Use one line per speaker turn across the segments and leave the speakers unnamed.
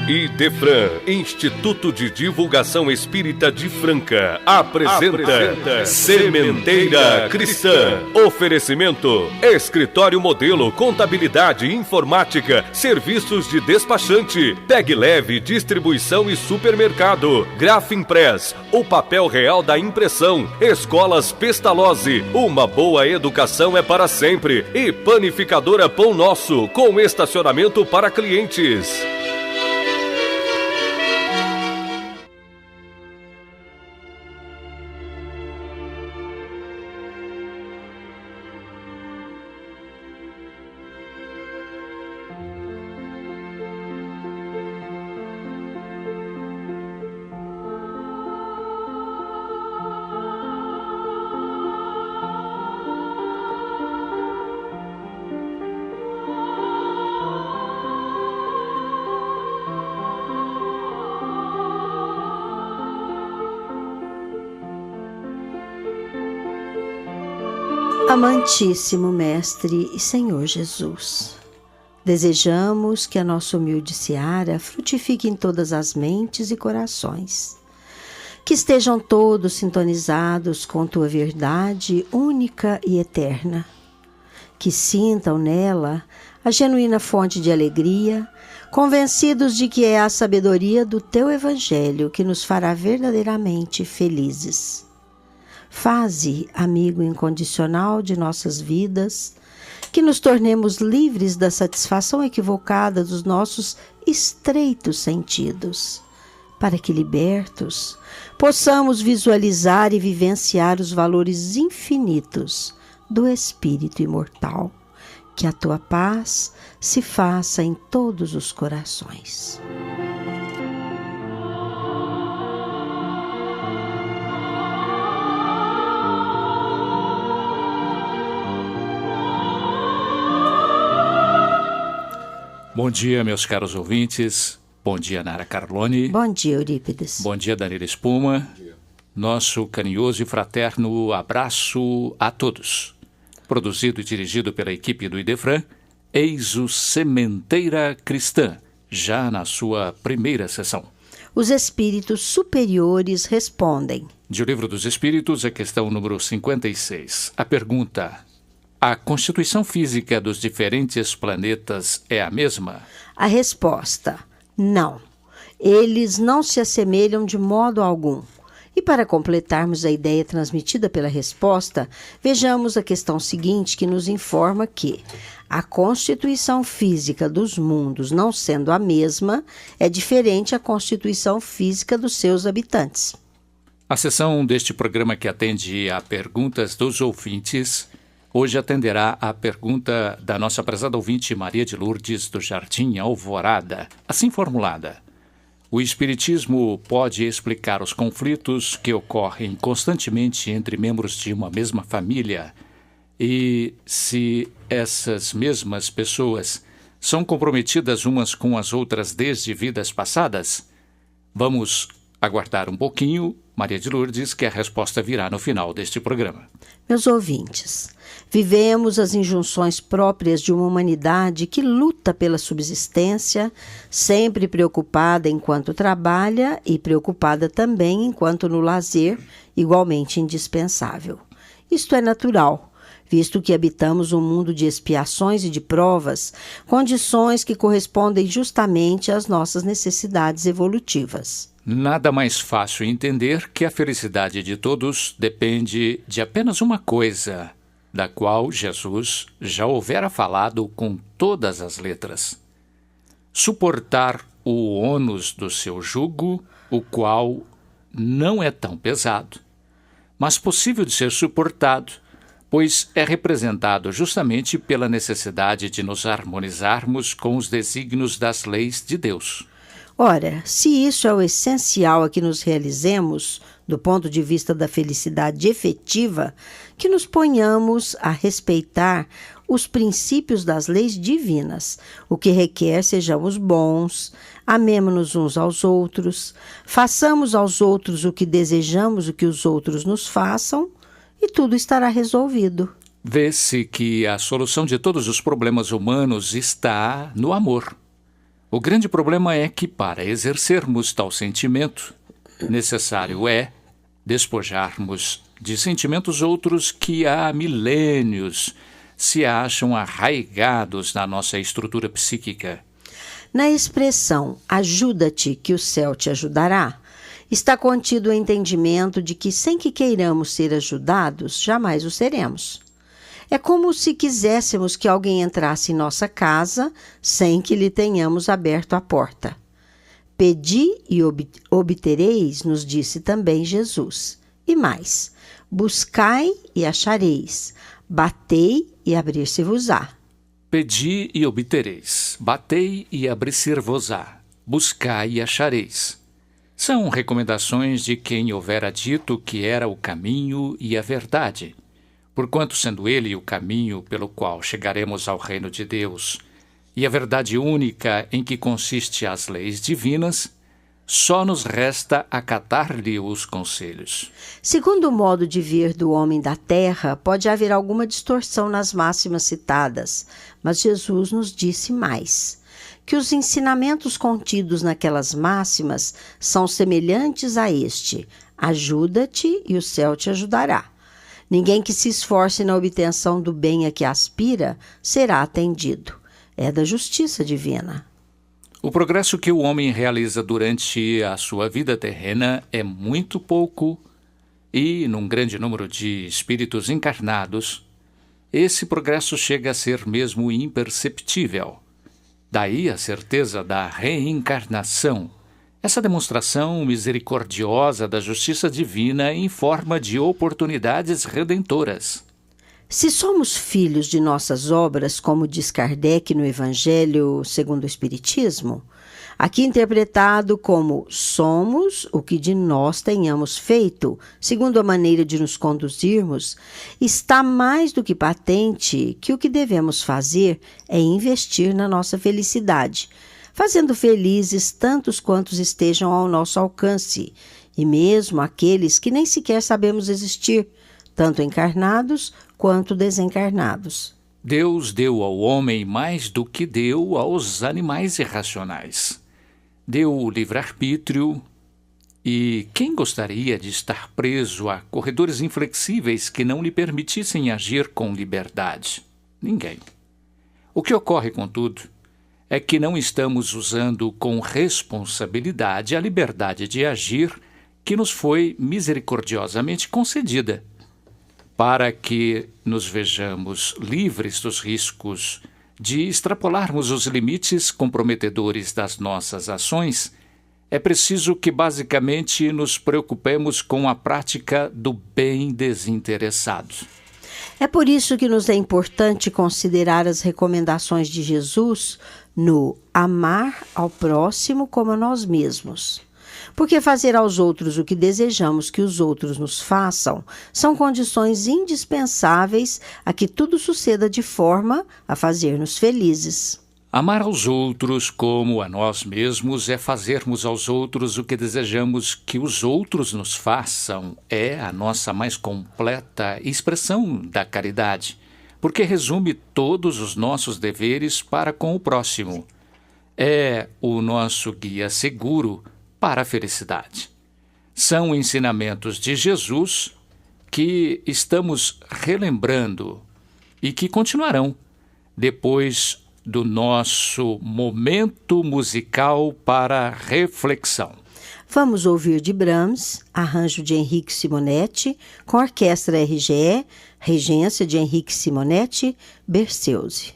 Idefran, Instituto de Divulgação Espírita de Franca, apresenta Sementeira Cristã. Oferecimento: Escritório Modelo, Contabilidade, Informática, Serviços de Despachante, Pegue Leve, Distribuição e Supermercado, Grafimpress, o papel real da impressão, Escolas Pestalozzi, uma boa educação é para sempre, e Panificadora Pão Nosso, com estacionamento para clientes.
Amantíssimo Mestre e Senhor Jesus, desejamos que a nossa humilde seara frutifique em todas as mentes e corações, que estejam todos sintonizados com Tua verdade única e eterna, que sintam nela a genuína fonte de alegria, convencidos de que é a sabedoria do Teu Evangelho que nos fará verdadeiramente felizes. Faze, amigo incondicional de nossas vidas, que nos tornemos livres da satisfação equivocada dos nossos estreitos sentidos, para que, libertos, possamos visualizar e vivenciar os valores infinitos do Espírito imortal. Que a Tua paz se faça em todos os corações.
Bom dia, meus caros ouvintes. Bom dia, Nara Carlone.
Bom dia, Eurípides.
Bom dia, Danilo Espuma. Nosso carinhoso e fraterno abraço a todos. Produzido e dirigido pela equipe do Idefran, eis o Sementeira Cristã, já na sua primeira sessão.
Os espíritos superiores respondem.
De O Livro dos Espíritos, a questão número 56. A pergunta: a constituição física dos diferentes planetas é a mesma?
A resposta: não. Eles não se assemelham de modo algum. E para completarmos a ideia transmitida pela resposta, vejamos a questão seguinte, que nos informa que a constituição física dos mundos, não sendo a mesma, é diferente à constituição física dos seus habitantes.
A sessão deste programa, que atende a perguntas dos ouvintes, hoje atenderá a pergunta da nossa prezada ouvinte Maria de Lourdes, do Jardim Alvorada, assim formulada: o Espiritismo pode explicar os conflitos que ocorrem constantemente entre membros de uma mesma família e se essas mesmas pessoas são comprometidas umas com as outras desde vidas passadas? Vamos aguardar um pouquinho, Maria de Lourdes, que a resposta virá no final deste programa.
Meus ouvintes, vivemos as injunções próprias de uma humanidade que luta pela subsistência, sempre preocupada enquanto trabalha e preocupada também enquanto no lazer, igualmente indispensável. Isto é natural, visto que habitamos um mundo de expiações e de provas, condições que correspondem justamente às nossas necessidades evolutivas.
Nada mais fácil entender que a felicidade de todos depende de apenas uma coisa, da qual Jesus já houvera falado com todas as letras: suportar o ônus do seu jugo, o qual não é tão pesado, mas possível de ser suportado, pois é representado justamente pela necessidade de nos harmonizarmos com os desígnios das leis de Deus.
Ora, se isso é o essencial a que nos realizemos, do ponto de vista da felicidade efetiva, que nos ponhamos a respeitar os princípios das leis divinas, o que requer sejamos bons, amemo-nos uns aos outros, façamos aos outros o que desejamos o que os outros nos façam, e tudo estará resolvido.
Vê-se que a solução de todos os problemas humanos está no amor. O grande problema é que, para exercermos tal sentimento, necessário é despojarmos de sentimentos outros que há milênios se acham arraigados na nossa estrutura psíquica.
Na expressão ajuda-te que o céu te ajudará, está contido o entendimento de que, sem que queiramos ser ajudados, jamais o seremos. É como se quiséssemos que alguém entrasse em nossa casa sem que lhe tenhamos aberto a porta. Pedi e obtereis, nos disse também Jesus. E mais, buscai e achareis, batei e abrir-se-vos-á.
Pedi e obtereis, batei e abrir-se-vos-á, buscai e achareis. São recomendações de quem houvera dito que era o caminho e a verdade, porquanto sendo ele o caminho pelo qual chegaremos ao reino de Deus e a verdade única em que consiste as leis divinas, só nos resta acatar-lhe os conselhos.
Segundo o modo de ver do homem da terra, pode haver alguma distorção nas máximas citadas, mas Jesus nos disse mais, que os ensinamentos contidos naquelas máximas são semelhantes a este: ajuda-te e o céu te ajudará. Ninguém que se esforce na obtenção do bem a que aspira será atendido. É da justiça divina.
O progresso que o homem realiza durante a sua vida terrena é muito pouco e, num grande número de espíritos encarnados, esse progresso chega a ser mesmo imperceptível. Daí a certeza da reencarnação, essa demonstração misericordiosa da justiça divina em forma de oportunidades redentoras.
Se somos filhos de nossas obras, como diz Kardec no Evangelho segundo o Espiritismo, aqui interpretado como somos o que de nós tenhamos feito, segundo a maneira de nos conduzirmos, está mais do que patente que o que devemos fazer é investir na nossa felicidade, fazendo felizes tantos quantos estejam ao nosso alcance, e mesmo aqueles que nem sequer sabemos existir, tanto encarnados quanto desencarnados.
Deus deu ao homem mais do que deu aos animais irracionais. Deu o livre-arbítrio, e quem gostaria de estar preso a corredores inflexíveis que não lhe permitissem agir com liberdade? Ninguém. O que ocorre, contudo, é que não estamos usando com responsabilidade a liberdade de agir que nos foi misericordiosamente concedida, para que nos vejamos livres dos riscos de extrapolarmos os limites comprometedores das nossas ações. É preciso que basicamente nos preocupemos com a prática do bem desinteressado.
É por isso que nos é importante considerar as recomendações de Jesus no amar ao próximo como a nós mesmos. Porque fazer aos outros o que desejamos que os outros nos façam são condições indispensáveis a que tudo suceda de forma a fazer-nos felizes.
Amar aos outros como a nós mesmos é fazermos aos outros o que desejamos que os outros nos façam. É a nossa mais completa expressão da caridade, porque resume todos os nossos deveres para com o próximo. É o nosso guia seguro para a felicidade. São ensinamentos de Jesus que estamos relembrando e que continuarão depois do nosso momento musical para reflexão.
Vamos ouvir de Brahms, arranjo de Henrique Simonetti, com a Orquestra RGE, regência de Henrique Simonetti, Berceuse.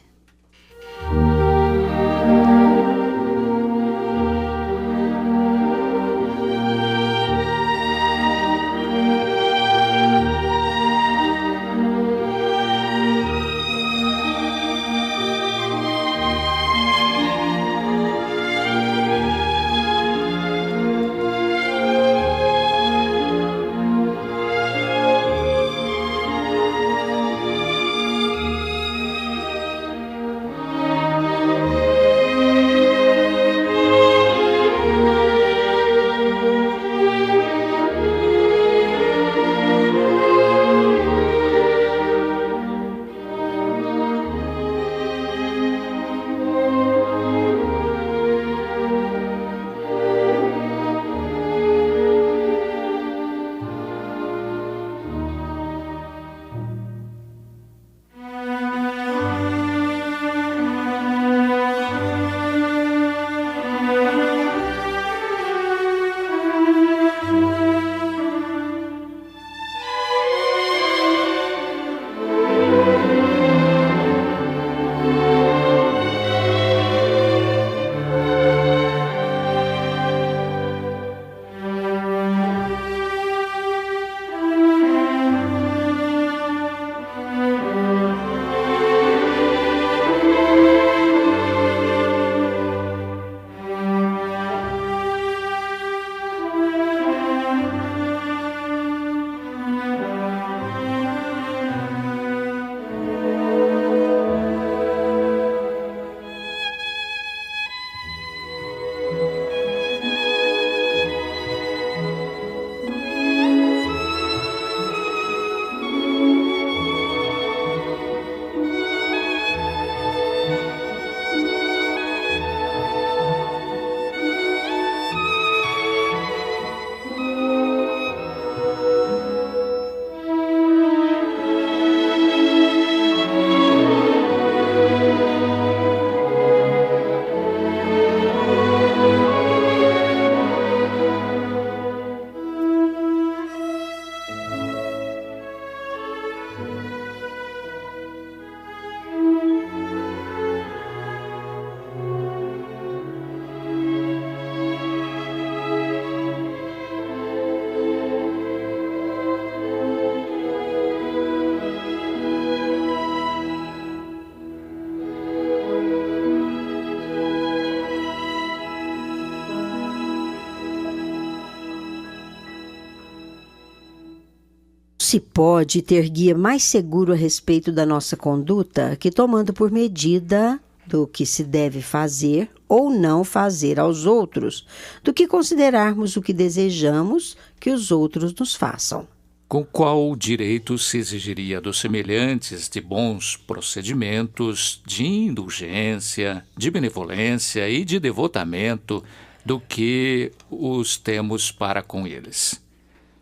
se pode ter guia mais seguro a respeito da nossa conduta que tomando por medida do que se deve fazer ou não fazer aos outros, do que considerarmos o que desejamos que os outros nos façam.
Com qual direito se exigiria dos semelhantes de bons procedimentos, de indulgência, de benevolência e de devotamento do que os temos para com eles?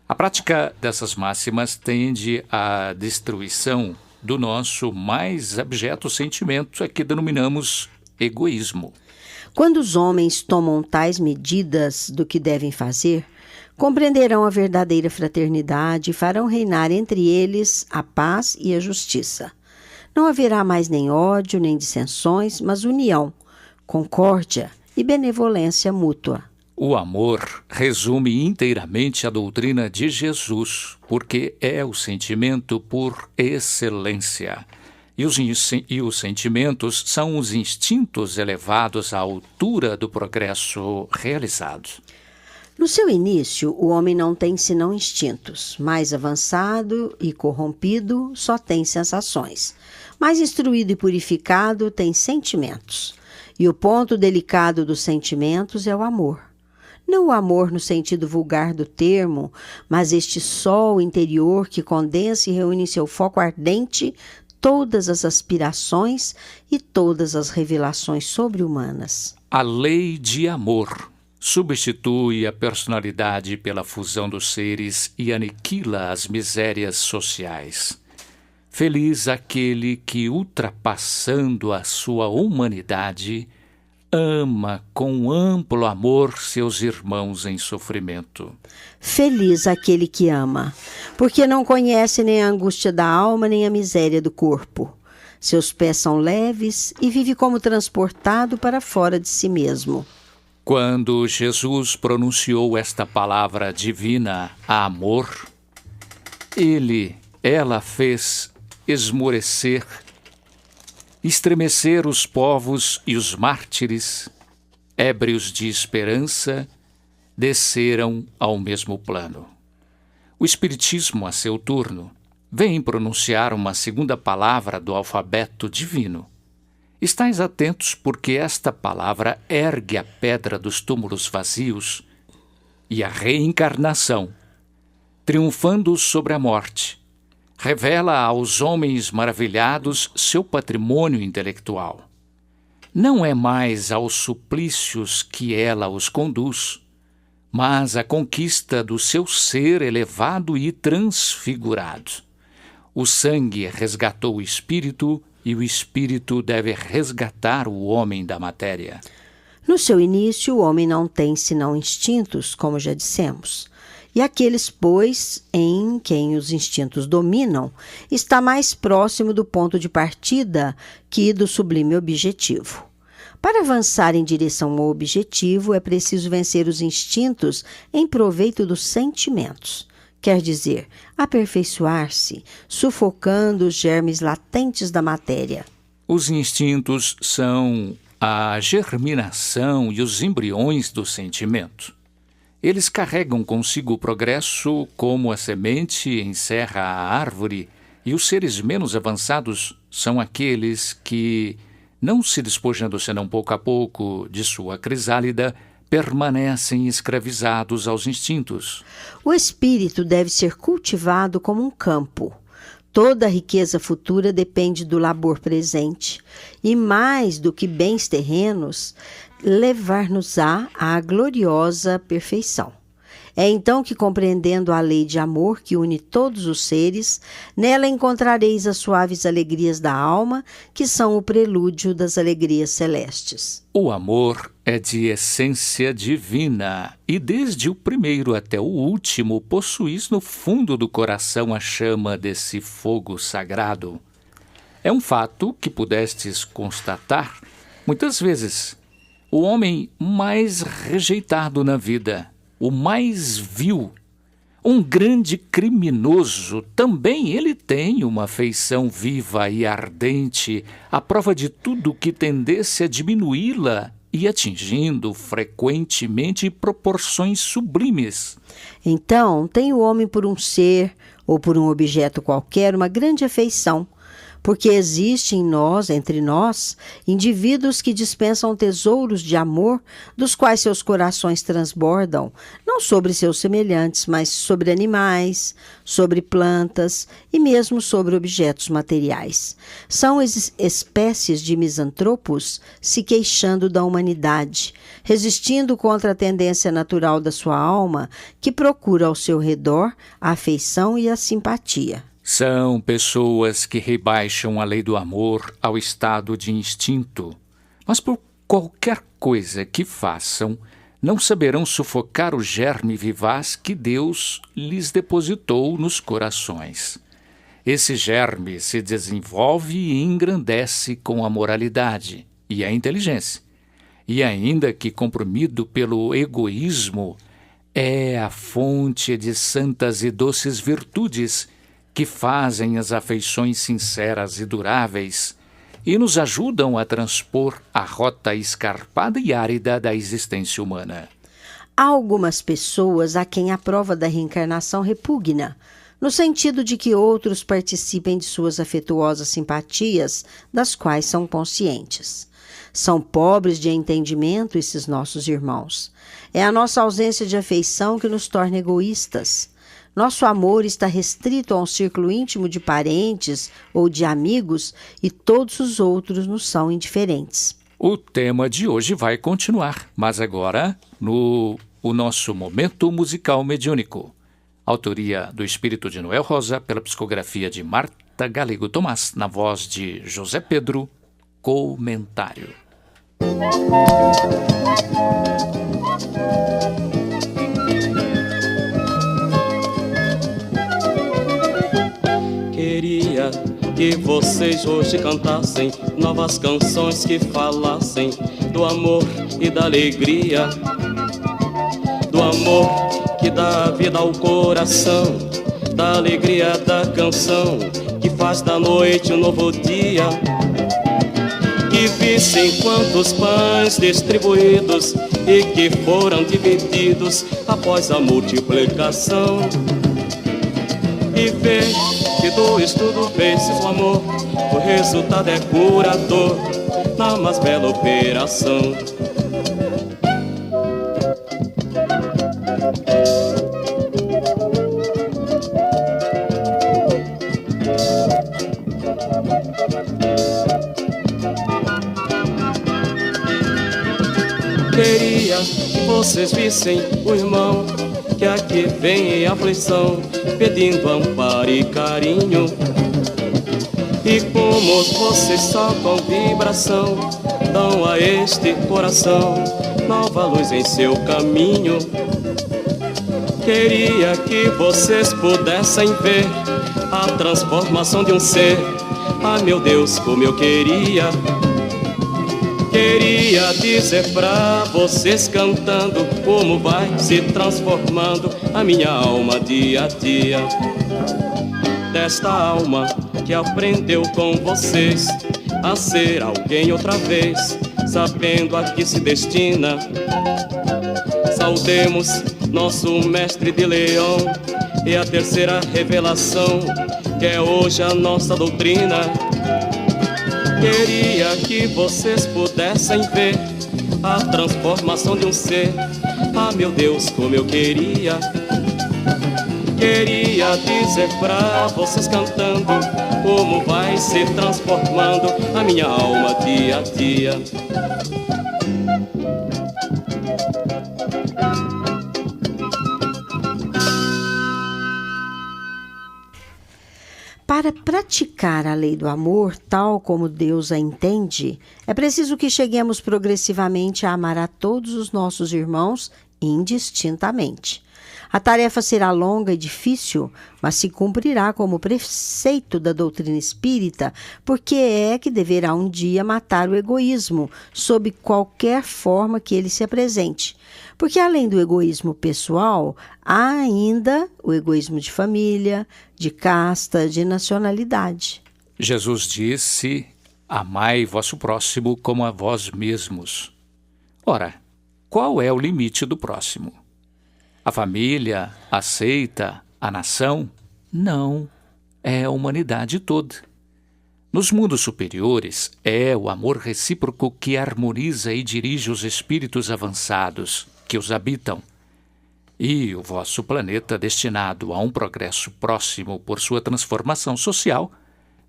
A prática dessas máximas tende à destruição do nosso mais abjeto sentimento, que denominamos egoísmo.
Quando os homens tomam tais medidas do que devem fazer, compreenderão a verdadeira fraternidade e farão reinar entre eles a paz e a justiça. Não haverá mais nem ódio, nem dissensões, mas união, concórdia e benevolência mútua.
O amor resume inteiramente a doutrina de Jesus, porque é o sentimento por excelência. E os sentimentos são os instintos elevados à altura do progresso realizado.
No seu início, o homem não tem senão instintos. Mais avançado e corrompido, só tem sensações. Mais instruído e purificado, tem sentimentos. E o ponto delicado dos sentimentos é o amor. Não o amor no sentido vulgar do termo, mas este sol interior que condensa e reúne em seu foco ardente todas as aspirações e todas as revelações sobre-humanas.
A lei de amor substitui a personalidade pela fusão dos seres e aniquila as misérias sociais. Feliz aquele que, ultrapassando a sua humanidade, ama com amplo amor seus irmãos em sofrimento.
Feliz aquele que ama, porque não conhece nem a angústia da alma, nem a miséria do corpo. Seus pés são leves e vive como transportado para fora de si mesmo.
Quando Jesus pronunciou esta palavra divina, amor, ela fez esmorecer, estremecer os povos e os mártires, ébrios de esperança, desceram ao mesmo plano. O Espiritismo, a seu turno, vem pronunciar uma segunda palavra do alfabeto divino. Estais atentos, porque esta palavra ergue a pedra dos túmulos vazios e a reencarnação, triunfando sobre a morte, revela aos homens maravilhados seu patrimônio intelectual. Não é mais aos suplícios que ela os conduz, mas à conquista do seu ser elevado e transfigurado. O sangue resgatou o espírito, e o espírito deve resgatar o homem da matéria.
No seu início, o homem não tem senão instintos, como já dissemos. E aqueles, pois, em quem os instintos dominam, está mais próximo do ponto de partida que do sublime objetivo. Para avançar em direção ao objetivo, é preciso vencer os instintos em proveito dos sentimentos. Quer dizer, aperfeiçoar-se, sufocando os germes latentes da matéria.
Os instintos são a germinação e os embriões do sentimento. Eles carregam consigo o progresso como a semente encerra a árvore, e os seres menos avançados são aqueles que, não se despojando senão pouco a pouco de sua crisálida, permanecem escravizados aos instintos.
O espírito deve ser cultivado como um campo. Toda a riqueza futura depende do labor presente, e mais do que bens terrenos, levar-nos-á à gloriosa perfeição. É então que, compreendendo a lei de amor que une todos os seres, nela encontrareis as suaves alegrias da alma, que são o prelúdio das alegrias celestes.
O amor é de essência divina, e desde o primeiro até o último possuís no fundo do coração a chama desse fogo sagrado. É um fato que pudestes constatar muitas vezes. O homem mais rejeitado na vida, o mais vil, um grande criminoso, também ele tem uma afeição viva e ardente, à prova de tudo que tendesse a diminuí-la e atingindo frequentemente proporções sublimes.
Então, tem o homem por um ser ou por um objeto qualquer uma grande afeição, porque existe em nós, entre nós, indivíduos que dispensam tesouros de amor, dos quais seus corações transbordam, não sobre seus semelhantes, mas sobre animais, sobre plantas e mesmo sobre objetos materiais. São espécies de misantropos se queixando da humanidade, resistindo contra a tendência natural da sua alma, que procura ao seu redor a afeição e a simpatia.
São pessoas que rebaixam a lei do amor ao estado de instinto, mas por qualquer coisa que façam, não saberão sufocar o germe vivaz que Deus lhes depositou nos corações. Esse germe se desenvolve e engrandece com a moralidade e a inteligência, e ainda que comprimido pelo egoísmo, é a fonte de santas e doces virtudes que fazem as afeições sinceras e duráveis e nos ajudam a transpor a rota escarpada e árida da existência humana.
Há algumas pessoas a quem a prova da reencarnação repugna, no sentido de que outros participem de suas afetuosas simpatias, das quais são conscientes. São pobres de entendimento esses nossos irmãos. É a nossa ausência de afeição que nos torna egoístas. Nosso amor está restrito a um círculo íntimo de parentes ou de amigos e todos os outros nos são indiferentes.
O tema de hoje vai continuar, mas agora no nosso Momento Musical Mediúnico. Autoria do Espírito de Noel Rosa, pela psicografia de Marta Galego Tomás, na voz de José Pedro. Comentário.
Queria que vocês hoje cantassem novas canções que falassem do amor e da alegria, do amor que dá vida ao coração, da alegria da canção que faz da noite um novo dia. Que vissem quantos pães distribuídos e que foram divididos após a multiplicação. E ver que do estudo fez-se o amor, o resultado é curador na mais bela operação. Queria que vocês vissem o irmão que aqui vem em aflição, pedindo amparo e carinho. E como vocês só com vibração dão a este coração nova luz em seu caminho. Queria que vocês pudessem ver a transformação de um ser. Ah, meu Deus, como eu queria. Queria dizer pra vocês cantando como vai se transformando a minha alma dia a dia. Desta alma que aprendeu com vocês a ser alguém outra vez, sabendo a que se destina. Saudemos nosso mestre de Leão e a terceira revelação, que é hoje a nossa doutrina. Queria que vocês pudessem ver a transformação de um ser. Ah, meu Deus, como eu queria. Queria dizer pra vocês cantando como vai se transformando a minha alma dia a dia.
Para praticar a lei do amor, tal como Deus a entende, é preciso que cheguemos progressivamente a amar a todos os nossos irmãos indistintamente. A tarefa será longa e difícil, mas se cumprirá como preceito da doutrina espírita, porque é que deverá um dia matar o egoísmo, sob qualquer forma que ele se apresente. Porque além do egoísmo pessoal, há ainda o egoísmo de família, de casta, de nacionalidade.
Jesus disse: amai vosso próximo como a vós mesmos. Ora, qual é o limite do próximo? A família, a seita, a nação? Não, é a humanidade toda. Nos mundos superiores, é o amor recíproco que harmoniza e dirige os espíritos avançados que os habitam. E o vosso planeta, destinado a um progresso próximo por sua transformação social,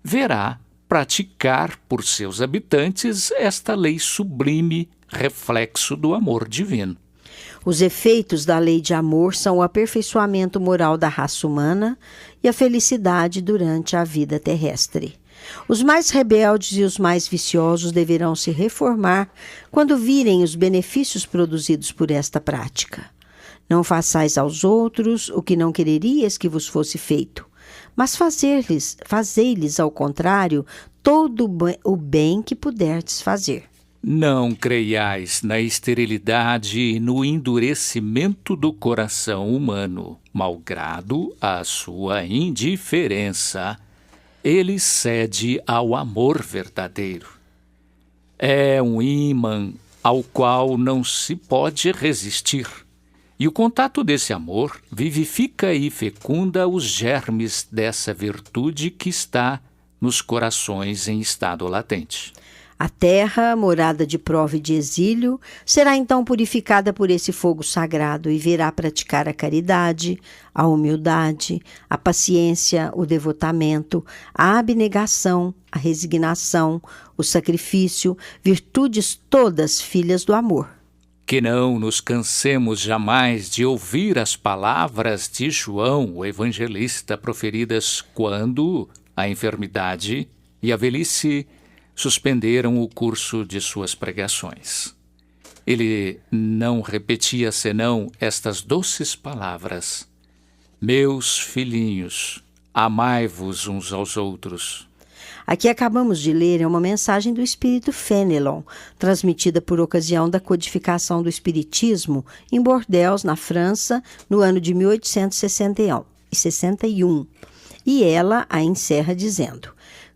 verá praticar por seus habitantes esta lei sublime, reflexo do amor divino.
Os efeitos da lei de amor são o aperfeiçoamento moral da raça humana e a felicidade durante a vida terrestre. Os mais rebeldes e os mais viciosos deverão se reformar quando virem os benefícios produzidos por esta prática. Não façais aos outros o que não quererias que vos fosse feito, mas fazei-lhes, ao contrário, todo o bem que puderdes fazer.
Não creiais na esterilidade e no endurecimento do coração humano, malgrado a sua indiferença. Ele cede ao amor verdadeiro. É um ímã ao qual não se pode resistir. E o contato desse amor vivifica e fecunda os germes dessa virtude que está nos corações em estado latente.
A terra, morada de prova e de exílio, será então purificada por esse fogo sagrado e virá praticar a caridade, a humildade, a paciência, o devotamento, a abnegação, a resignação, o sacrifício, virtudes todas filhas do amor.
Que não nos cansemos jamais de ouvir as palavras de João, o evangelista, proferidas quando a enfermidade e a velhice suspenderam o curso de suas pregações. Ele não repetia senão estas doces palavras: Meus filhinhos, amai-vos uns aos outros.
A que acabamos de ler é uma mensagem do espírito Fenelon, transmitida por ocasião da codificação do espiritismo em Bordeaux, na França, no ano de 1861. E ela a encerra dizendo: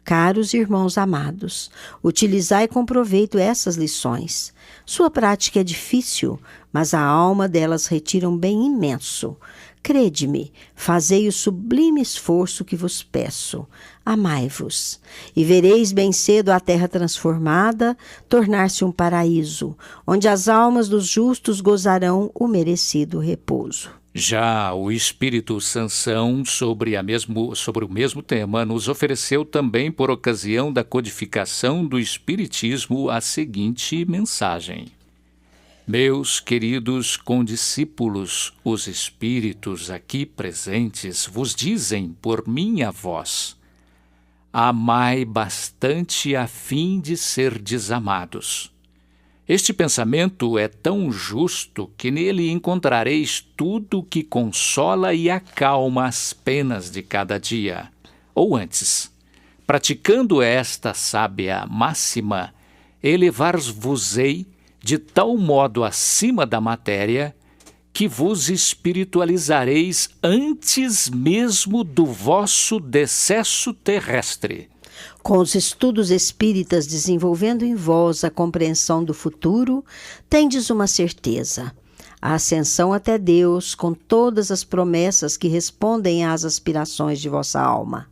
Caros irmãos amados, utilizai com proveito essas lições. Sua prática é difícil, mas a alma delas retira um bem imenso. Crede-me, fazei o sublime esforço que vos peço. Amai-vos, e vereis bem cedo a terra transformada tornar-se um paraíso, onde as almas dos justos gozarão o merecido repouso.
Já o Espírito Sansão, sobre o mesmo tema, nos ofereceu também, por ocasião da codificação do Espiritismo, a seguinte mensagem: Meus queridos condiscípulos, os Espíritos aqui presentes vos dizem por minha voz: amai bastante a fim de serdes amados. Este pensamento é tão justo que nele encontrareis tudo que consola e acalma as penas de cada dia. Ou antes, praticando esta sábia máxima, elevar-vos-ei de tal modo acima da matéria que vos espiritualizareis antes mesmo do vosso decesso terrestre.
Com os estudos espíritas desenvolvendo em vós a compreensão do futuro, tendes uma certeza: a ascensão até Deus, com todas as promessas que respondem às aspirações de vossa alma.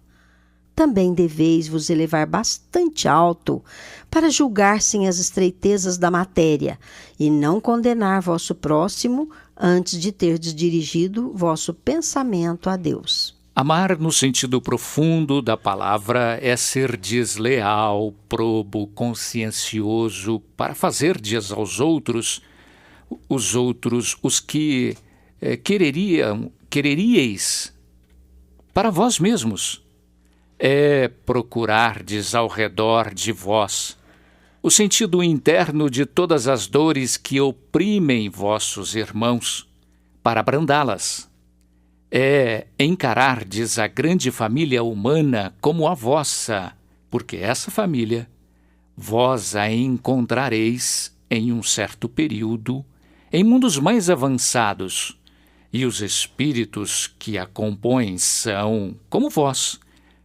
Também deveis vos elevar bastante alto para julgar sem as estreitezas da matéria e não condenar vosso próximo antes de terdes dirigido vosso pensamento a Deus.
Amar no sentido profundo da palavra é ser desleal, probo, consciencioso, para fazerdes aos outros, os que quereríeis para vós mesmos. É procurardes ao redor de vós o sentido interno de todas as dores que oprimem vossos irmãos, para abrandá-las. É encarardes a grande família humana como a vossa, porque essa família vós a encontrareis em um certo período, em mundos mais avançados, e os espíritos que a compõem são, como vós,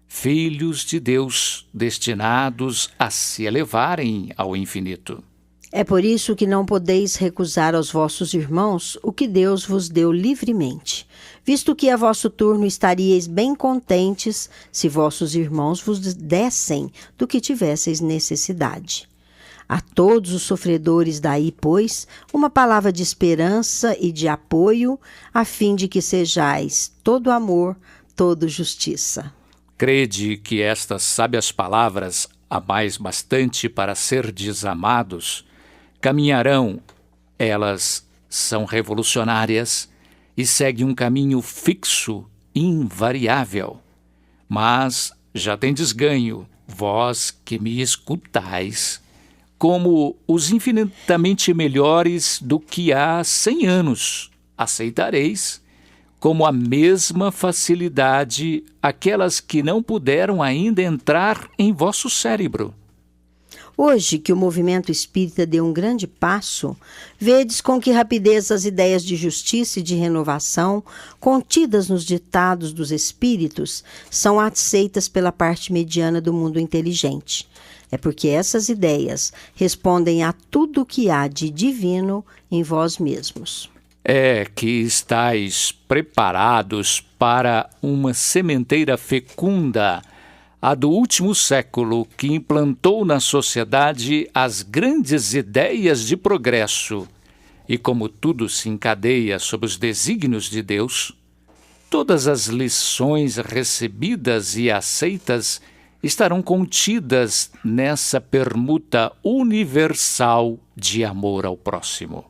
filhos de Deus destinados a se elevarem ao infinito.
É por isso que não podeis recusar aos vossos irmãos o que Deus vos deu livremente, visto que a vosso turno estaríeis bem contentes se vossos irmãos vos dessem do que tivesseis necessidade. A todos os sofredores daí, pois, uma palavra de esperança e de apoio, a fim de que sejais todo amor, todo justiça.
Crede que estas sábias palavras, a mais bastante para serdes amados, caminharão, elas são revolucionárias e seguem um caminho fixo, invariável. Mas já tendes ganho, vós que me escutais, como os infinitamente melhores do que há 100 anos. Aceitareis, como a mesma facilidade, aquelas que não puderam ainda entrar em vosso cérebro.
Hoje que o movimento espírita deu um grande passo, vedes com que rapidez as ideias de justiça e de renovação, contidas nos ditados dos espíritos, são aceitas pela parte mediana do mundo inteligente. É porque essas ideias respondem a tudo o que há de divino em vós mesmos.
É que estáis preparados para uma sementeira fecunda, a do último século, que implantou na sociedade as grandes ideias de progresso. E como tudo se encadeia sob os desígnios de Deus, todas as lições recebidas e aceitas estarão contidas nessa permuta universal de amor ao próximo.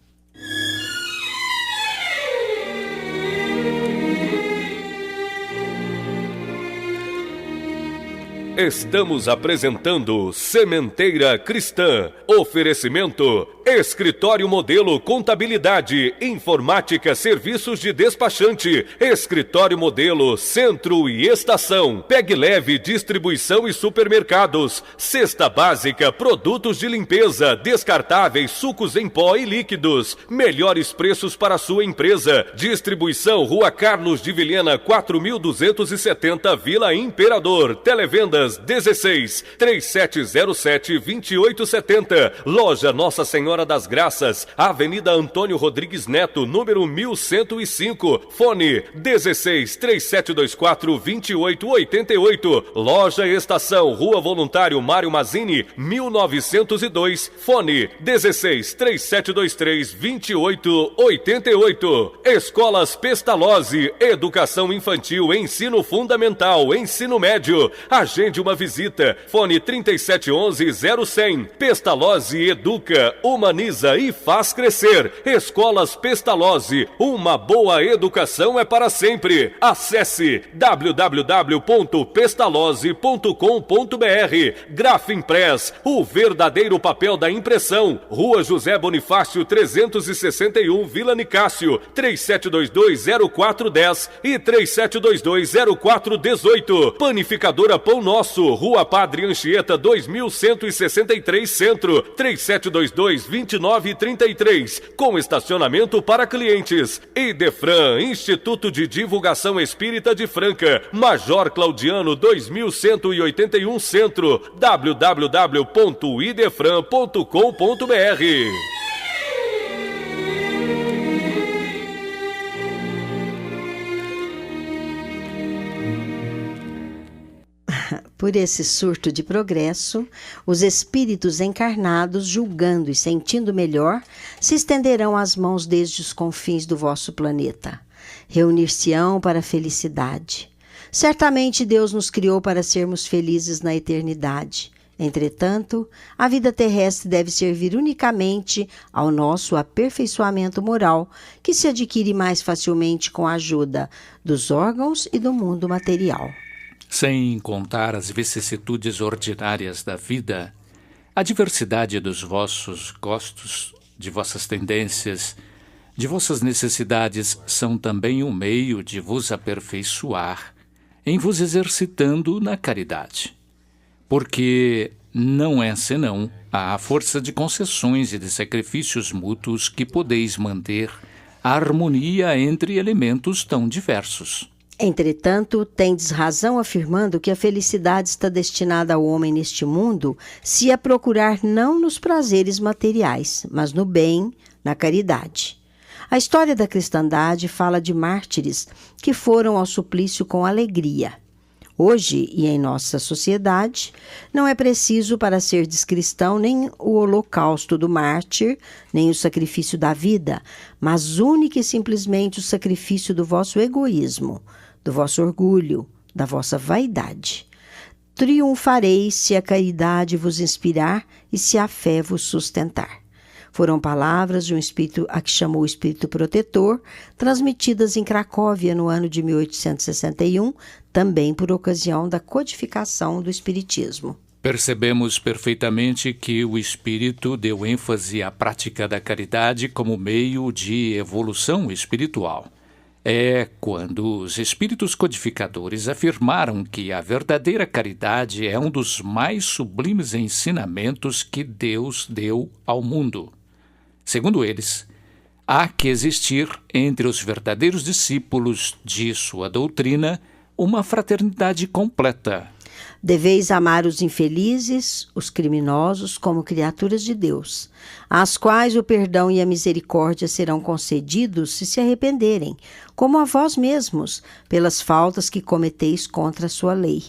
Estamos apresentando Sementeira Cristã. Oferecimento: Escritório Modelo Contabilidade, Informática, Serviços de Despachante, Escritório Modelo Centro e Estação, Pegue Leve Distribuição e Supermercados, Cesta Básica, Produtos de Limpeza, Descartáveis, Sucos em Pó e Líquidos, melhores preços para sua empresa. Distribuição Rua Carlos de Vilhena 4270, Vila Imperador. Televendas 16 3707 2870. Loja Nossa Senhora das Graças, Avenida Antônio Rodrigues Neto, número 1105. Fone 16 3724 2888. Loja Estação, Rua Voluntário Mário Mazzini, 1902. Fone 16 3723 2888. Escolas Pestalozzi, Educação Infantil, Ensino Fundamental, Ensino Médio. Agende uma visita. Fone 3711-0100. Pestalozzi educa, humaniza e faz crescer. Escolas Pestalozzi, uma boa educação é para sempre. Acesse www.pestalozzi.com.br. Grafimpress, o verdadeiro papel da impressão. Rua José Bonifácio 361, Vila Nicásio, 3722-0410 e 3722-0418. Panificadora Pão Nosso, Rua Padre Anchieta 2163 Centro, 3722-2933, com estacionamento para clientes. Idefran, Instituto de Divulgação Espírita de Franca, Major Claudiano 2181 Centro, www.idefran.com.br.
Por esse surto de progresso, os espíritos encarnados, julgando e sentindo melhor, se estenderão as mãos desde os confins do vosso planeta. Reunir-se-ão para a felicidade. Certamente Deus nos criou para sermos felizes na eternidade. Entretanto, a vida terrestre deve servir unicamente ao nosso aperfeiçoamento moral, que se adquire mais facilmente com a ajuda dos órgãos e do mundo material.
Sem contar as vicissitudes ordinárias da vida, a diversidade dos vossos gostos, de vossas tendências, de vossas necessidades são também um meio de vos aperfeiçoar, em vos exercitando na caridade. Porque não é senão a força de concessões e de sacrifícios mútuos que podeis manter a harmonia entre elementos tão diversos.
Entretanto, tendes razão afirmando que a felicidade está destinada ao homem neste mundo se a procurar não nos prazeres materiais, mas no bem, na caridade. A história da cristandade fala de mártires que foram ao suplício com alegria. Hoje, e em nossa sociedade, não é preciso para ser cristão nem o holocausto do mártir, nem o sacrifício da vida, mas única e simplesmente o sacrifício do vosso egoísmo, do vosso orgulho, da vossa vaidade. Triunfareis se a caridade vos inspirar e se a fé vos sustentar. Foram palavras de um espírito a que chamou o espírito protetor, transmitidas em Cracóvia no ano de 1861, também por ocasião da codificação do espiritismo.
Percebemos perfeitamente que o espírito deu ênfase à prática da caridade como meio de evolução espiritual. É quando os espíritos codificadores afirmaram que a verdadeira caridade é um dos mais sublimes ensinamentos que Deus deu ao mundo. Segundo eles, há que existir entre os verdadeiros discípulos de sua doutrina uma fraternidade completa.
Deveis amar os infelizes, os criminosos, como criaturas de Deus, às quais o perdão e a misericórdia serão concedidos se se arrependerem, como a vós mesmos, pelas faltas que cometeis contra a sua lei.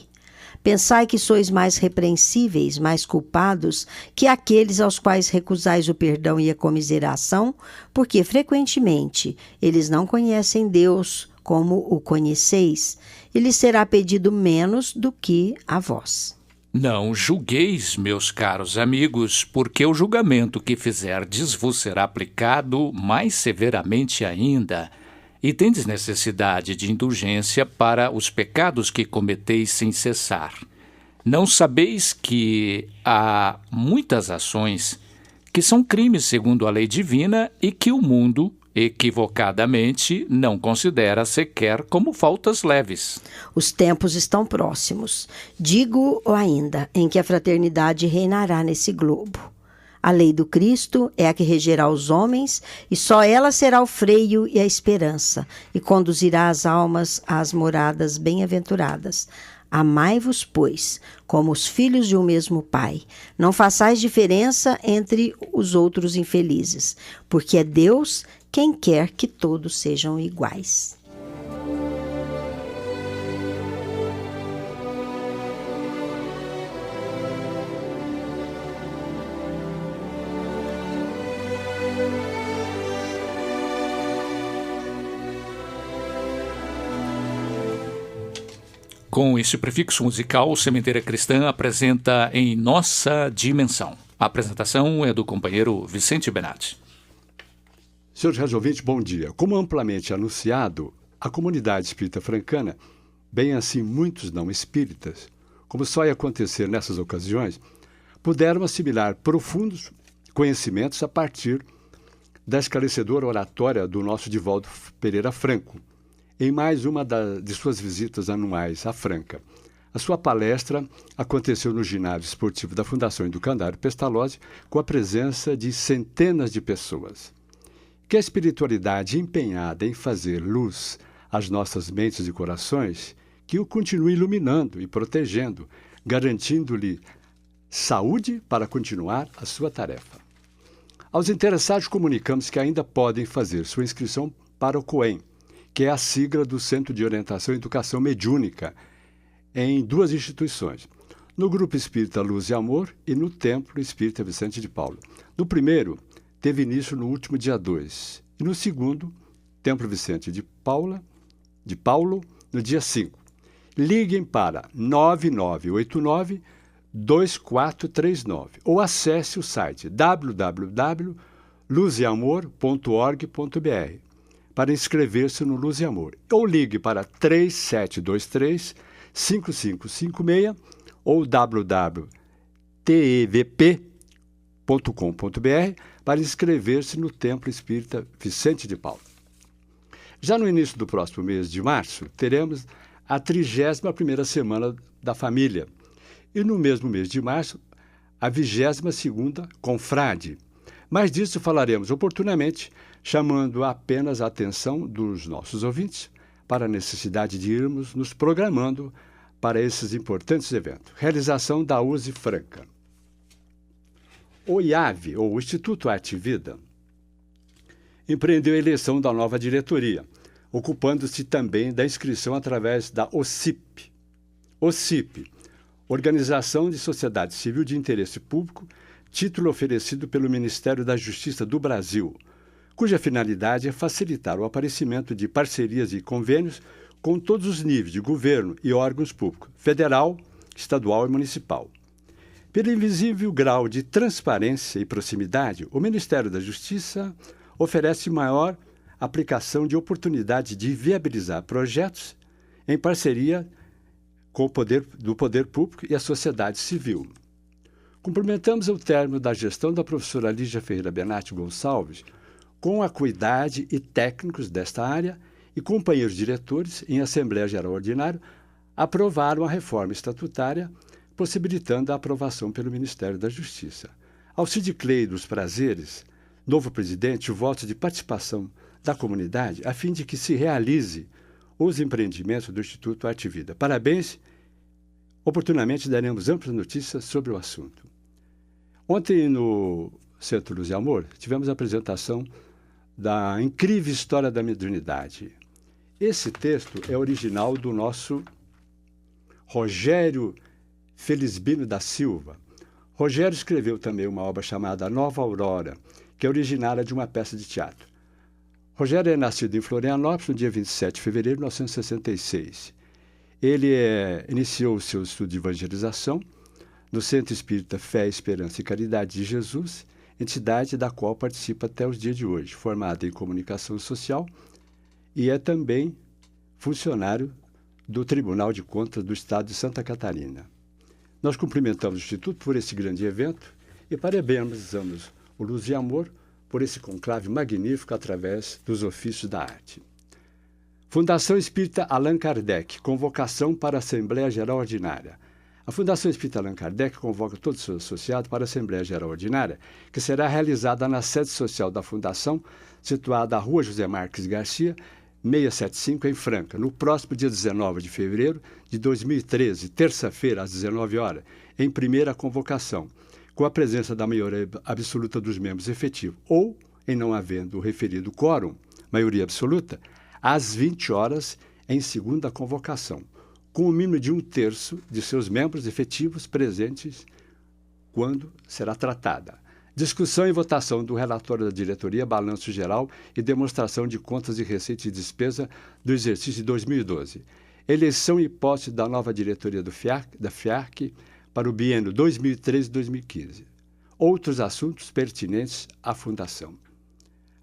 Pensai que sois mais repreensíveis, mais culpados que aqueles aos quais recusais o perdão e a comiseração, porque frequentemente eles não conhecem Deus como o conheceis, e lhes será pedido menos do que a vós.
Não julgueis, meus caros amigos, porque o julgamento que fizerdes vos será aplicado mais severamente ainda, e tendes necessidade de indulgência para os pecados que cometeis sem cessar. Não sabeis que há muitas ações que são crimes segundo a lei divina e que o mundo, equivocadamente, não considera sequer como faltas leves.
Os tempos estão próximos, digo ainda, em que a fraternidade reinará nesse globo. A lei do Cristo é a que regerá os homens, e só ela será o freio e a esperança, e conduzirá as almas às moradas bem-aventuradas. Amai-vos, pois, como os filhos de um mesmo Pai. Não façais diferença entre os outros infelizes, porque é Deus quem quer que todos sejam iguais.
Com esse prefixo musical, o Sementeira Cristã apresenta Em Nossa Dimensão. A apresentação é do companheiro Vicente Benatti.
Senhores rádio ouvintes, bom dia. Como amplamente anunciado, a comunidade espírita francana, bem assim muitos não espíritas, como só ia acontecer nessas ocasiões, puderam assimilar profundos conhecimentos a partir da esclarecedora oratória do nosso Divaldo Pereira Franco, em mais uma de suas visitas anuais à Franca. A sua palestra aconteceu no ginásio esportivo da Fundação Educandário Pestalozzi, com a presença de centenas de pessoas. Que a espiritualidade empenhada em fazer luz às nossas mentes e corações, que o continue iluminando e protegendo, garantindo-lhe saúde para continuar a sua tarefa. Aos interessados, comunicamos que ainda podem fazer sua inscrição para o COEM, que é a sigla do Centro de Orientação e Educação Mediúnica, em duas instituições, no Grupo Espírita Luz e Amor e no Templo Espírita Vicente de Paulo. No primeiro, teve início no último dia 2, e no segundo, Templo Vicente de Paulo, no dia 5. Liguem para 9989-2439 ou acesse o site www.luzeamor.org.br para inscrever-se no Luz e Amor. Ou ligue para 3723-5556 ou www.tevp.com.br para inscrever-se no Templo Espírita Vicente de Paulo. Já no início do próximo mês de março, teremos a 31ª Semana da Família. E no mesmo mês de março, a 22ª Confrade. Mas disso falaremos oportunamente, chamando apenas a atenção dos nossos ouvintes para a necessidade de irmos nos programando para esses importantes eventos. Realização da USE Franca. O IAV, ou Instituto Arte e Vida, empreendeu a eleição da nova diretoria, ocupando-se também da inscrição através da OCIP. OCIP, Organização de Sociedade Civil de Interesse Público, título oferecido pelo Ministério da Justiça do Brasil, cuja finalidade é facilitar o aparecimento de parcerias e convênios com todos os níveis de governo e órgãos públicos, federal, estadual e municipal. Pelo invisível grau de transparência e proximidade, o Ministério da Justiça oferece maior aplicação de oportunidades de viabilizar projetos em parceria com o poder público e a sociedade civil. Cumprimentamos o término da gestão da professora Lígia Ferreira Benatti Gonçalves com a acuidade e técnicos desta área e companheiros diretores em Assembleia Geral Ordinária aprovaram a reforma estatutária, possibilitando a aprovação pelo Ministério da Justiça. Alcide Clay dos Prazeres, novo presidente, o voto de participação da comunidade a fim de que se realize os empreendimentos do Instituto Arte e Vida. Parabéns. Oportunamente daremos amplas notícias sobre o assunto. Ontem, no Centro Luz e Amor, tivemos a apresentação da incrível história da mediunidade. Esse texto é original do nosso Rogério Felizbino da Silva. Rogério escreveu também uma obra chamada Nova Aurora, que é originária de uma peça de teatro. Rogério é nascido em Florianópolis no dia 27 de fevereiro de 1966. Ele iniciou o seu estudo de evangelização no Centro Espírita Fé, Esperança e Caridade de Jesus, entidade da qual participa até os dias de hoje, formado em comunicação social, e é também funcionário do Tribunal de Contas do Estado de Santa Catarina. Nós cumprimentamos o Instituto por esse grande evento e parabenizamos o Luz e Amor por esse conclave magnífico através dos ofícios da arte. Fundação Espírita Allan Kardec, convocação para a Assembleia Geral Ordinária. A Fundação Espírita Allan Kardec convoca todos os seus associados para a Assembleia Geral Ordinária, que será realizada na sede social da Fundação, situada à Rua José Marques Garcia, 675, em Franca, no próximo dia 19 de fevereiro de 2013, terça-feira, às 19 horas, em primeira convocação, com a presença da maioria absoluta dos membros efetivos, ou, em não havendo o referido quórum, maioria absoluta, às 20 horas, em segunda convocação, com o mínimo de 1/3 de seus membros efetivos presentes quando será tratada. Discussão e votação do relatório da diretoria, balanço geral e demonstração de contas de receita e despesa do exercício de 2012. Eleição e posse da nova diretoria da FIARC para o biênio 2013-2015. Outros assuntos pertinentes à Fundação.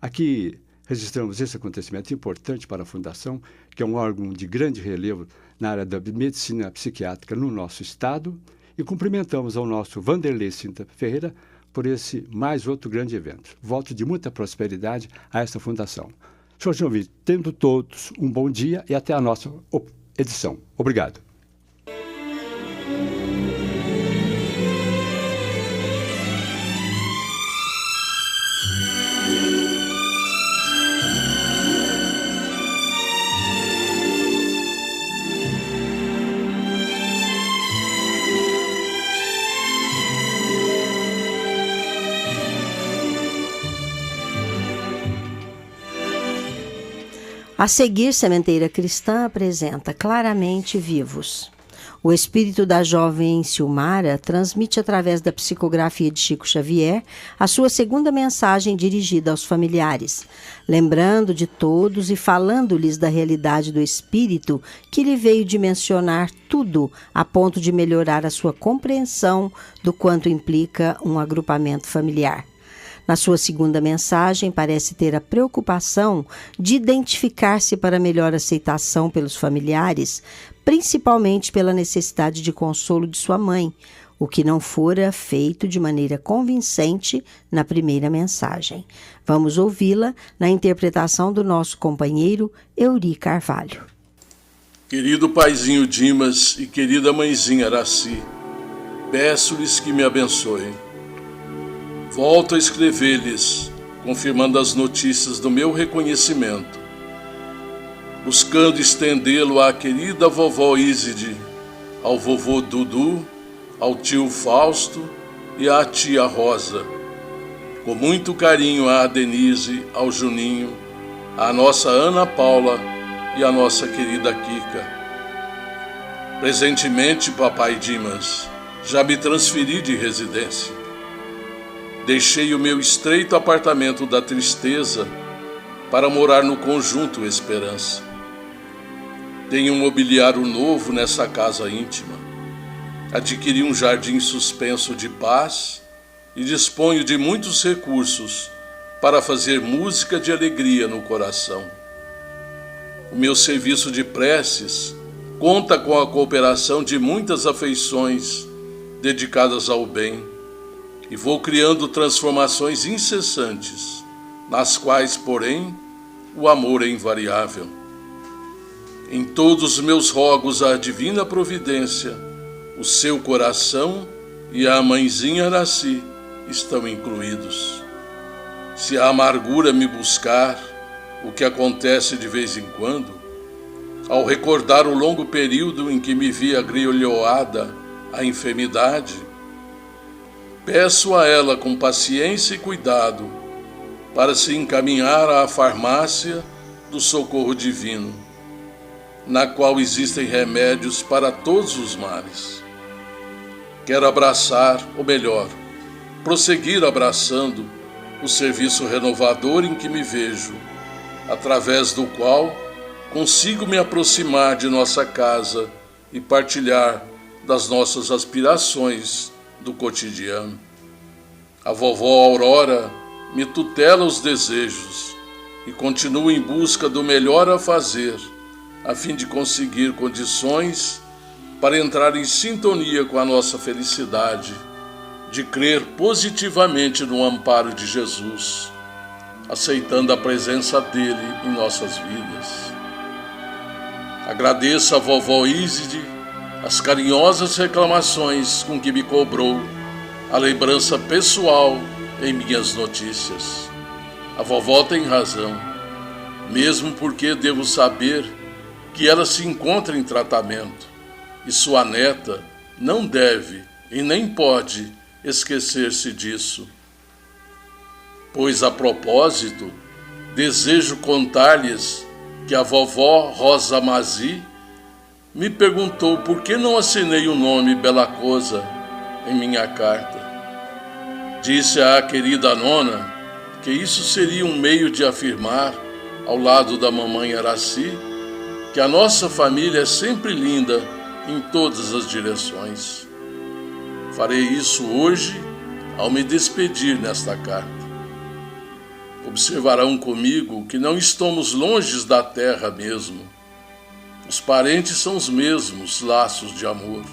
Aqui registramos esse acontecimento importante para a Fundação, que é um órgão de grande relevo na área da medicina psiquiátrica no nosso estado, e cumprimentamos ao nosso Vanderlei Cinta Ferreira por esse mais outro grande evento. Voto de muita prosperidade a essa Fundação. Senhor João Vitor, tendo todos um bom dia e até a nossa edição. Obrigado.
A seguir, Sementeira Cristã apresenta Claramente Vivos. O espírito da jovem Silmara transmite através da psicografia de Chico Xavier a sua segunda mensagem dirigida aos familiares, lembrando de todos e falando-lhes da realidade do espírito que lhe veio dimensionar tudo a ponto de melhorar a sua compreensão do quanto implica um agrupamento familiar. Na sua segunda mensagem, parece ter a preocupação de identificar-se para melhor aceitação pelos familiares, principalmente pela necessidade de consolo de sua mãe, o que não fora feito de maneira convincente na primeira mensagem. Vamos ouvi-la na interpretação do nosso companheiro Euri Carvalho.
Querido paizinho Dimas e querida mãezinha Araci, peço-lhes que me abençoem. Volto a escrever-lhes, confirmando as notícias do meu reconhecimento. buscando estendê-lo à querida vovó Iside, ao vovô Dudu, ao tio Fausto e à tia Rosa. Com muito carinho à Denise, ao Juninho, à nossa Ana Paula e à nossa querida Kika. Presentemente, papai Dimas, já me transferi de residência. Deixei o meu estreito apartamento da tristeza para morar no Conjunto Esperança. Tenho um mobiliário novo nessa casa íntima. Adquiri um jardim suspenso de paz e disponho de muitos recursos para fazer música de alegria no coração. O meu serviço de preces conta com a cooperação de muitas afeições dedicadas ao bem e vou criando transformações incessantes, nas quais, porém, o amor é invariável. Em todos os meus rogos à divina providência, o seu coração e a mãezinha Araci estão incluídos. Se a amargura me buscar, o que acontece de vez em quando, ao recordar o longo período em que me vi agrilhoada à enfermidade, peço a ela com paciência e cuidado para se encaminhar à farmácia do Socorro Divino, na qual existem remédios para todos os males. Quero abraçar, ou melhor, prosseguir abraçando o serviço renovador em que me vejo, através do qual consigo me aproximar de nossa casa e partilhar das nossas aspirações do cotidiano. A vovó Aurora me tutela os desejos e continuo em busca do melhor a fazer, a fim de conseguir condições para entrar em sintonia com a nossa felicidade, de crer positivamente no amparo de Jesus, aceitando a presença dele em nossas vidas. Agradeço à vovó Iside as carinhosas reclamações com que me cobrou a lembrança pessoal em minhas notícias. A vovó tem razão, mesmo porque devo saber que ela se encontra em tratamento e sua neta não deve e nem pode esquecer-se disso. Pois, a propósito, desejo contar-lhes que a vovó Rosa Mazi me perguntou por que não assinei o nome Bela Cosa em minha carta. Disse à querida nona que isso seria um meio de afirmar, ao lado da mamãe Araci, que a nossa família é sempre linda em todas as direções. Farei isso hoje ao me despedir nesta carta. Observarão comigo que não estamos longe da terra mesmo. Os parentes são os mesmos laços de amor,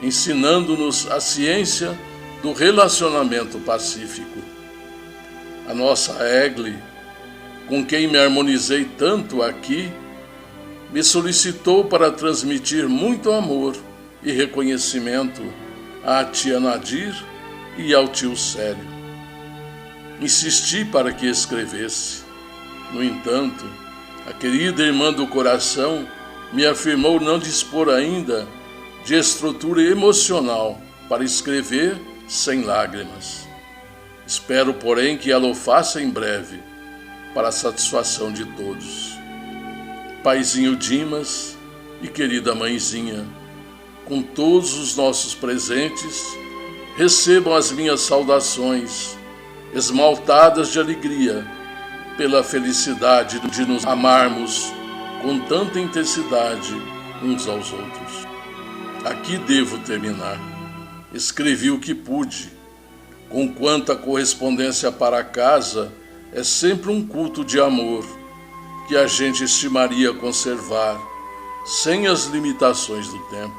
ensinando-nos a ciência do relacionamento pacífico. A nossa Egli, com quem me harmonizei tanto aqui, me solicitou para transmitir muito amor e reconhecimento à tia Nadir e ao tio Célio. Insisti para que escrevesse. No entanto, a querida irmã do coração me afirmou não dispor ainda de estrutura emocional para escrever sem lágrimas. Espero, porém, que ela o faça em breve, para a satisfação de todos. Paizinho Dimas e querida mãezinha, com todos os nossos presentes, recebam as minhas saudações, esmaltadas de alegria, pela felicidade de nos amarmos com tanta intensidade uns aos outros. Aqui devo terminar. Escrevi o que pude. Conquanto a correspondência para casa é sempre um culto de amor que a gente estimaria conservar, sem as limitações do tempo.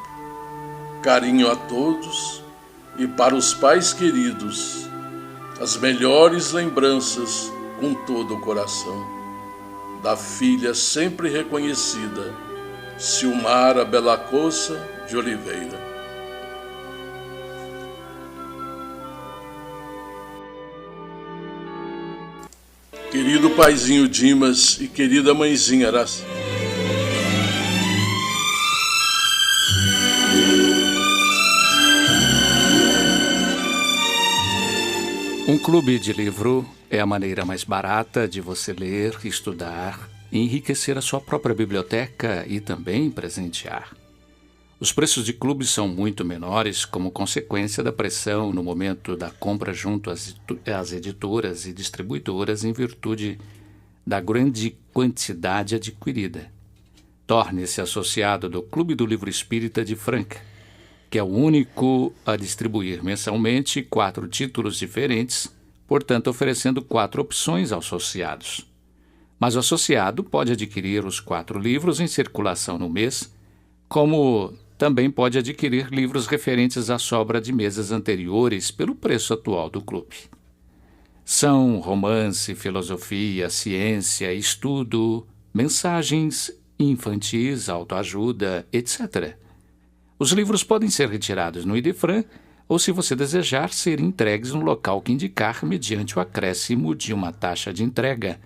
Carinho a todos e para os pais queridos, as melhores lembranças com todo o coração. Da filha sempre reconhecida, Silmara Belacossa de Oliveira. Querido paizinho Dimas e querida mãezinha Araci,
Um clube de livro é a maneira mais barata de você ler, estudar, enriquecer a sua própria biblioteca e também presentear. Os preços de clubes são muito menores como consequência da pressão no momento da compra junto às editoras e distribuidoras em virtude da grande quantidade adquirida. Torne-se associado do Clube do Livro Espírita de Franca, que é o único a distribuir mensalmente 4 títulos diferentes, portanto oferecendo 4 opções aos associados. Mas o associado pode adquirir os 4 livros em circulação no mês, como também pode adquirir livros referentes à sobra de meses anteriores pelo preço atual do clube. São romance, filosofia, ciência, estudo, mensagens infantis, autoajuda, etc. Os livros podem ser retirados no Idefran ou, se você desejar, ser entregues no local que indicar mediante o acréscimo de uma taxa de entrega,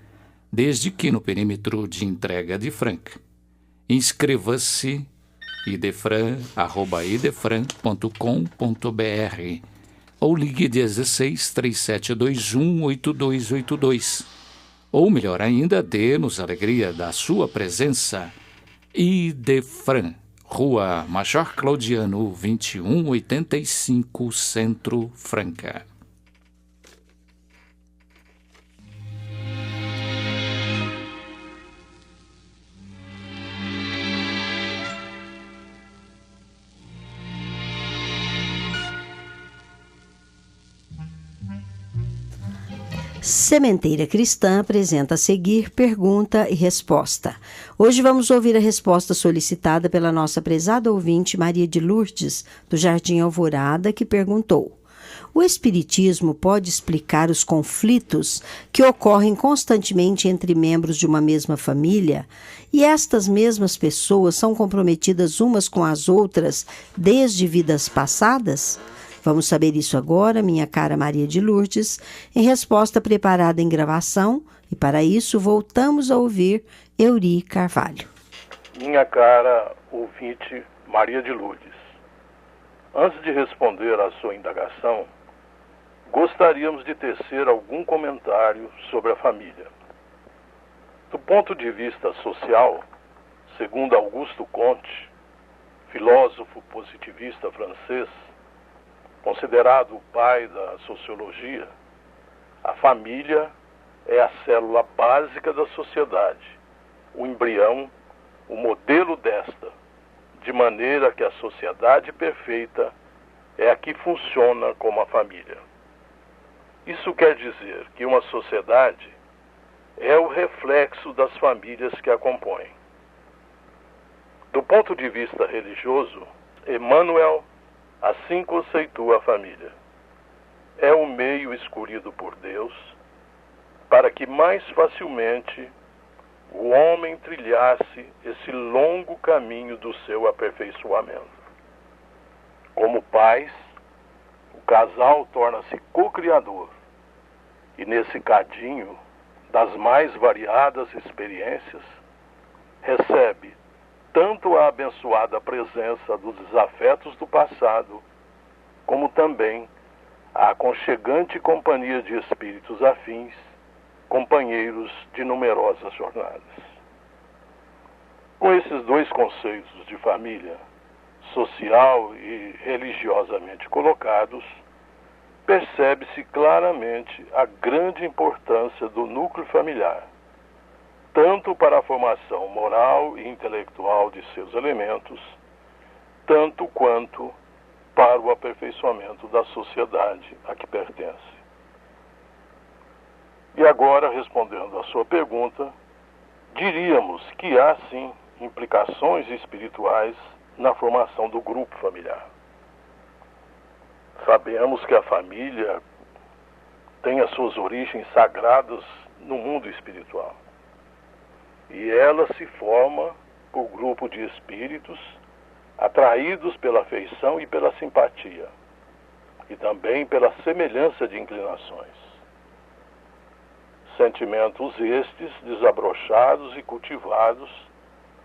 desde que no perímetro de entrega de Franca. Inscreva-se idefran@idefran.com.br ou ligue 16 3721 8282. Ou, melhor ainda, dê-nos a alegria da sua presença. Idefran, Rua Major Claudiano, 2185, Centro, Franca.
Sementeira Cristã apresenta a seguir pergunta e resposta. Hoje vamos ouvir a resposta solicitada pela nossa prezada ouvinte Maria de Lourdes, do Jardim Alvorada, que perguntou: o Espiritismo pode explicar os conflitos que ocorrem constantemente entre membros de uma mesma família? E estas mesmas pessoas são comprometidas umas com as outras desde vidas passadas? Vamos saber isso agora, minha cara Maria de Lourdes, em resposta preparada em gravação, e para isso voltamos a ouvir Euri Carvalho.
Minha cara ouvinte Maria de Lourdes, antes de responder à sua indagação, gostaríamos de tecer algum comentário sobre a família. Do ponto de vista social, segundo Augusto Comte, filósofo positivista francês, considerado o pai da sociologia, a família é a célula básica da sociedade, o embrião, o modelo desta, de maneira que a sociedade perfeita é a que funciona como a família. Isso quer dizer que uma sociedade é o reflexo das famílias que a compõem. Do ponto de vista religioso, Emmanuel assim conceitua a família. É o meio escolhido por Deus para que mais facilmente o homem trilhasse esse longo caminho do seu aperfeiçoamento. Como pais, o casal torna-se co-criador e nesse cadinho das mais variadas experiências recebe tanto a abençoada presença dos desafetos do passado, como também a aconchegante companhia de espíritos afins, companheiros de numerosas jornadas. Com esses dois conceitos de família, social e religiosamente colocados, percebe-se claramente a grande importância do núcleo familiar, tanto para a formação moral e intelectual de seus elementos, tanto quanto para o aperfeiçoamento da sociedade a que pertence. E agora, respondendo à sua pergunta, diríamos que há, sim, implicações espirituais na formação do grupo familiar. Sabemos que a família tem as suas origens sagradas no mundo espiritual. E ela se forma por grupo de espíritos atraídos pela afeição e pela simpatia, e também pela semelhança de inclinações. Sentimentos estes desabrochados e cultivados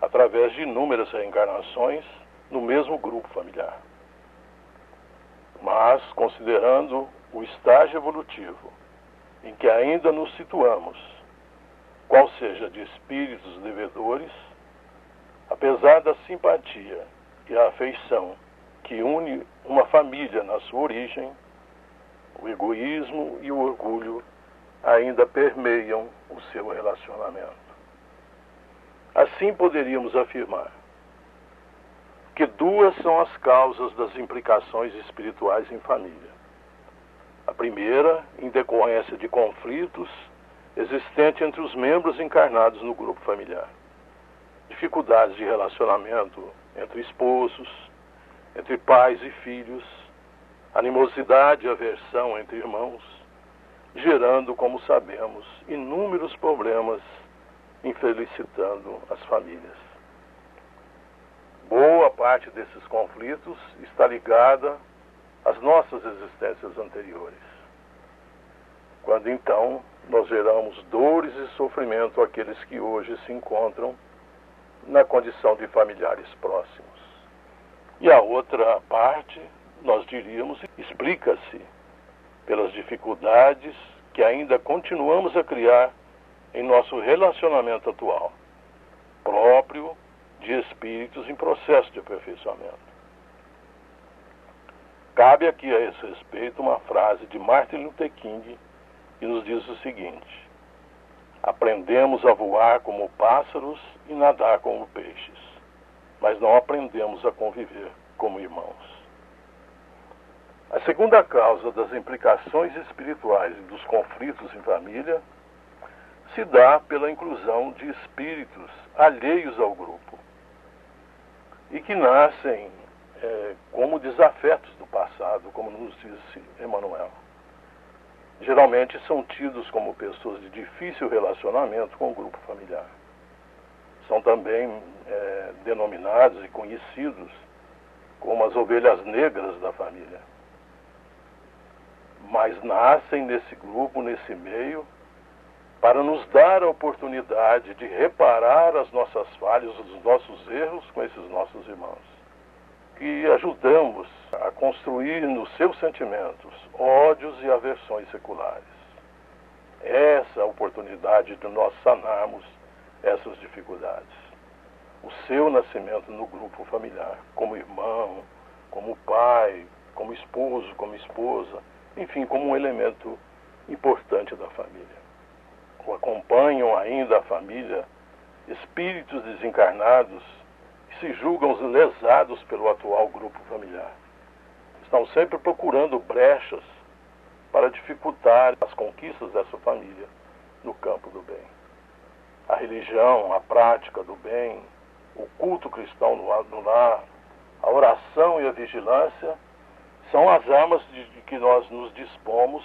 através de inúmeras reencarnações no mesmo grupo familiar. Mas, considerando o estágio evolutivo em que ainda nos situamos, qual seja de espíritos devedores, apesar da simpatia e a afeição que une uma família na sua origem, o egoísmo e o orgulho ainda permeiam o seu relacionamento. Assim poderíamos afirmar que duas são as causas das implicações espirituais em família. A primeira, em decorrência de conflitos existentes entre os membros encarnados no grupo familiar. Dificuldades de relacionamento entre esposos, entre pais e filhos, animosidade e aversão entre irmãos, gerando, como sabemos, inúmeros problemas, infelicitando as famílias. Boa parte desses conflitos está ligada às nossas existências anteriores, quando então nós geramos dores e sofrimento àqueles que hoje se encontram na condição de familiares próximos. E a outra parte, nós diríamos, explica-se pelas dificuldades que ainda continuamos a criar em nosso relacionamento atual, próprio de espíritos em processo de aperfeiçoamento. Cabe aqui a esse respeito uma frase de Martin Luther King que nos diz o seguinte: aprendemos a voar como pássaros e nadar como peixes, mas não aprendemos a conviver como irmãos. A segunda causa das implicações espirituais e dos conflitos em família se dá pela inclusão de espíritos alheios ao grupo e que nascem como desafetos do passado, como nos disse Emmanuel. Geralmente são tidos como pessoas de difícil relacionamento com o grupo familiar. São também denominados e conhecidos como as ovelhas negras da família. Mas nascem nesse grupo, nesse meio, para nos dar a oportunidade de reparar as nossas falhas, os nossos erros com esses nossos irmãos. Que ajudamos a construir nos seus sentimentos ódios e aversões seculares. Essa é a oportunidade de nós sanarmos essas dificuldades. O seu nascimento no grupo familiar, como irmão, como pai, como esposo, como esposa, enfim, como um elemento importante da família. O acompanham ainda a família espíritos desencarnados que se julgam lesados pelo atual grupo familiar. Estão sempre procurando brechas para dificultar as conquistas dessa família no campo do bem. A religião, a prática do bem, o culto cristão no lar, a oração e a vigilância são as armas de que nós nos dispomos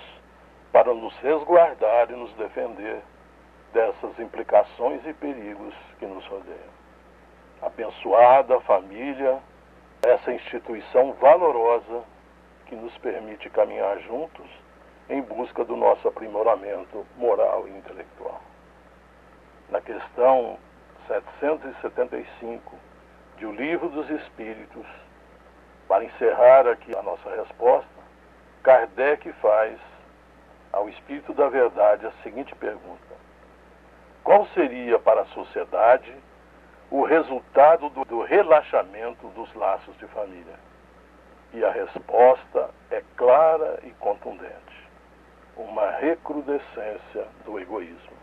para nos resguardar e nos defender dessas implicações e perigos que nos rodeiam. Abençoada família, essa instituição valorosa que nos permite caminhar juntos em busca do nosso aprimoramento moral e intelectual. Na questão 775 de O Livro dos Espíritos, para encerrar aqui a nossa resposta, Kardec faz ao Espírito da Verdade a seguinte pergunta: qual seria para a sociedade o resultado do relaxamento dos laços de família? E a resposta é clara e contundente: uma recrudescência do egoísmo.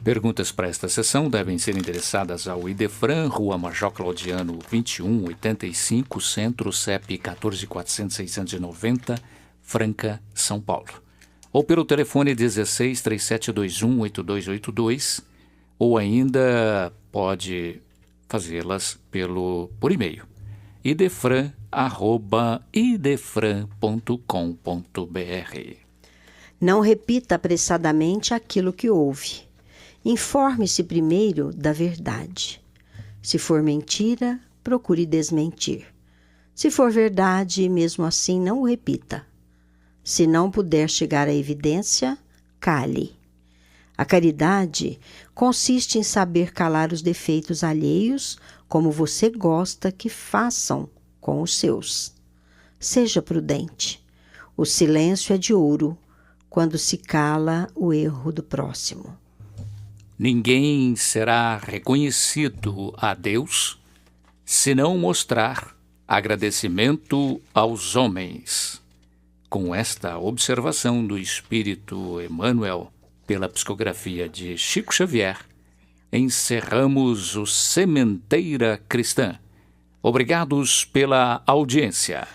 Perguntas para esta sessão devem ser endereçadas ao Idefran, Rua Major Claudiano 2185, Centro, CEP 14.400.690, Franca, São Paulo. Ou pelo telefone 16-3721-8282, ou ainda pode fazê-las por e-mail, idefran@idefran.com.br.
Não repita apressadamente aquilo que ouve. Informe-se primeiro da verdade. Se for mentira, procure desmentir. Se for verdade, mesmo assim, não o repita. Se não puder chegar à evidência, cale. A caridade consiste em saber calar os defeitos alheios como você gosta que façam com os seus. Seja prudente. O silêncio é de ouro quando se cala o erro do próximo.
Ninguém será reconhecido a Deus se não mostrar agradecimento aos homens. Com esta observação do Espírito Emmanuel, pela psicografia de Chico Xavier, encerramos o Sementeira Cristã. Obrigados pela audiência.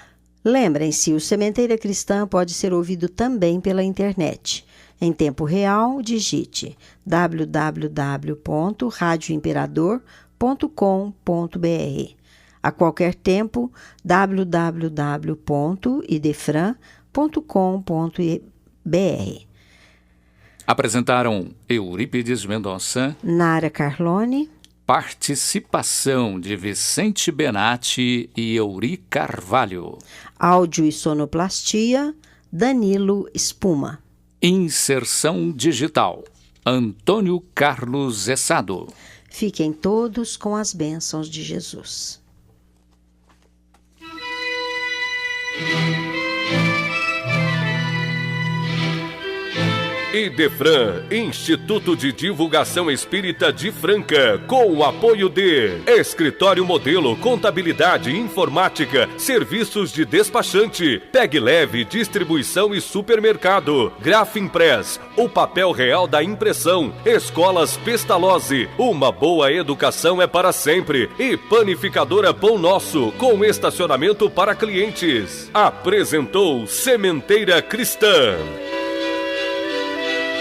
Lembrem-se, o Sementeira Cristã pode ser ouvido também pela internet. Em tempo real, digite www.radioimperador.com.br. A qualquer tempo, www.idefran.com.br.
Apresentaram Eurípides Mendonça,
Nara Carlone,
participação de Vicente Benatti e Euri Carvalho.
Áudio e sonoplastia, Danilo Espuma.
Inserção digital, Antônio Carlos Essado.
Fiquem todos com as bênçãos de Jesus.
Idefran, Instituto de Divulgação Espírita de Franca, com o apoio de Escritório Modelo, Contabilidade, Informática, Serviços de Despachante, Pegue Leve, Distribuição e Supermercado, Grafimpress, o papel real da impressão, Escolas Pestalozzi, uma boa educação é para sempre, e Panificadora Pão Nosso, com estacionamento para clientes. Apresentou Sementeira Cristã.